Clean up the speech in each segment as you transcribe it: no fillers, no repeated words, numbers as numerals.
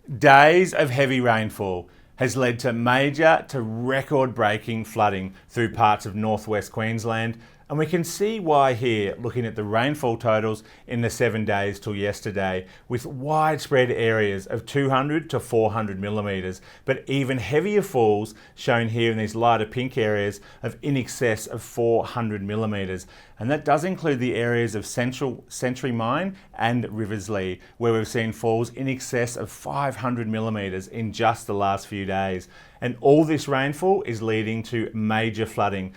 Days of heavy rainfall has led to major to record-breaking flooding through parts of northwest Queensland, and we can see why here looking at the rainfall totals in the 7 days till yesterday, with widespread areas of 200 to 400 millimetres, but even heavier falls shown here in these lighter pink areas of in excess of 400 millimetres. And that does include the areas of Central Century Mine and Riverslea, where we've seen falls in excess of 500 millimetres in just the last few days. And all this rainfall is leading to major flooding.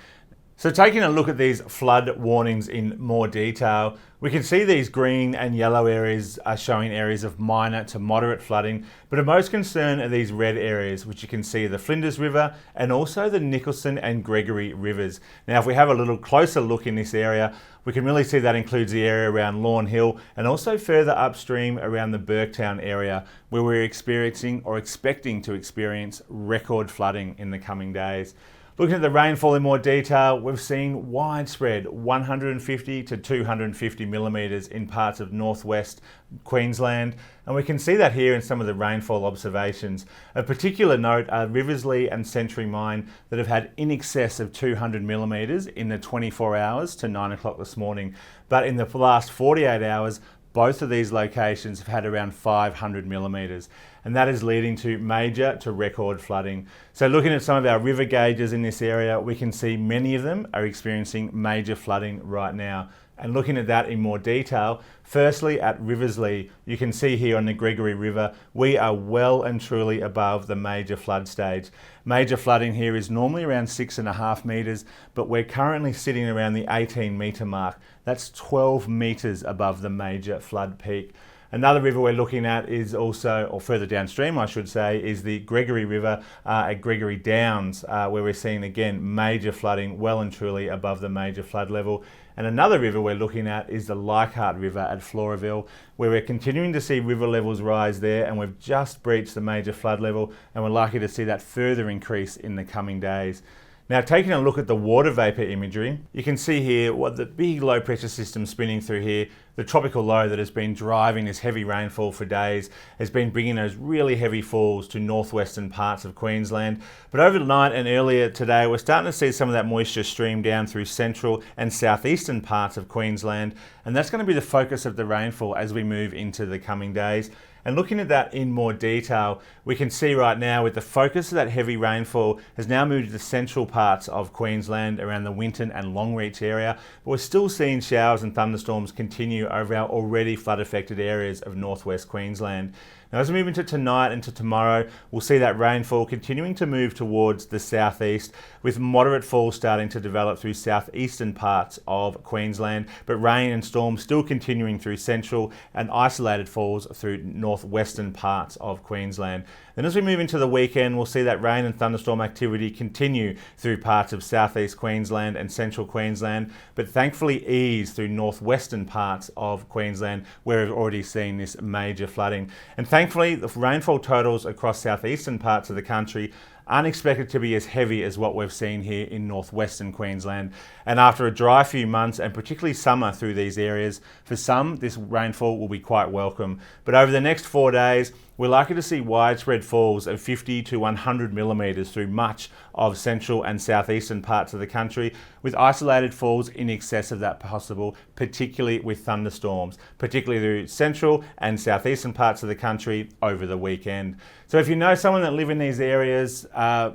So taking a look at these flood warnings in more detail, we can see these green and yellow areas are showing areas of minor to moderate flooding, but of most concern are these red areas, which you can see the Flinders River and also the Nicholson and Gregory rivers. Now, if we have a little closer look in this area, we can really see that includes the area around Lawn Hill and also further upstream around the Burketown area, where we're experiencing or expecting to experience record flooding in the coming days. Looking at the rainfall in more detail, we've seen widespread 150 to 250 millimetres in parts of northwest Queensland, and we can see that here in some of the rainfall observations. Of particular note are Riverslea and Century Mine that have had in excess of 200 millimetres in the 24 hours to 9 o'clock this morning, but in the last 48 hours, both of these locations have had around 500 millimetres, and that is leading to major to record flooding. So looking at some of our river gauges in this area, we can see many of them are experiencing major flooding right now. And looking at that in more detail, firstly at Riverslea, you can see here on the Gregory River, we are well and truly above the major flood stage. Major flooding here is normally around 6.5 metres, but we're currently sitting around the 18 metre mark. That's 12 metres above the major flood peak. Another river we're looking at is also, or further downstream I should say, is the Gregory River at Gregory Downs, where we're seeing again major flooding well and truly above the major flood level. And another river we're looking at is the Leichhardt River at Floraville, where we're continuing to see river levels rise there, and we've just breached the major flood level, and we're likely to see that further increase in the coming days. Now, taking a look at the water vapour imagery, you can see here what the big low pressure system spinning through here, the tropical low that has been driving this heavy rainfall for days, has been bringing those really heavy falls to northwestern parts of Queensland. But overnight and earlier today, we're starting to see some of that moisture stream down through central and southeastern parts of Queensland, and that's going to be the focus of the rainfall as we move into the coming days. And looking at that in more detail, we can see right now with the focus of that heavy rainfall has now moved to the central parts of Queensland around the Winton and Longreach area, but we're still seeing showers and thunderstorms continue over our already flood affected areas of northwest Queensland. Now, as we move into tonight and to tomorrow, we'll see that rainfall continuing to move towards the southeast, with moderate falls starting to develop through southeastern parts of Queensland, but rain and storms still continuing through central and isolated falls through northwestern parts of Queensland. Then as we move into the weekend, we'll see that rain and thunderstorm activity continue through parts of southeast Queensland and central Queensland, but thankfully ease through northwestern parts of Queensland, where we've already seen this major flooding. And thankfully, the rainfall totals across southeastern parts of the country aren't expected to be as heavy as what we've seen here in northwestern Queensland. And after a dry few months, and particularly summer through these areas, for some this rainfall will be quite welcome. But over the next 4 days, we're likely to see widespread falls of 50 to 100 millimetres through much of central and southeastern parts of the country, with isolated falls in excess of that possible, particularly with thunderstorms, particularly through central and southeastern parts of the country over the weekend. So if you know someone that live in these areas,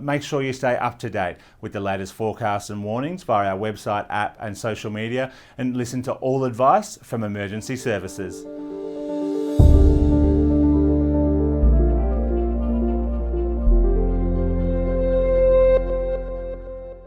make sure you stay up to date with the latest forecasts and warnings via our website, app and social media, and listen to all advice from emergency services.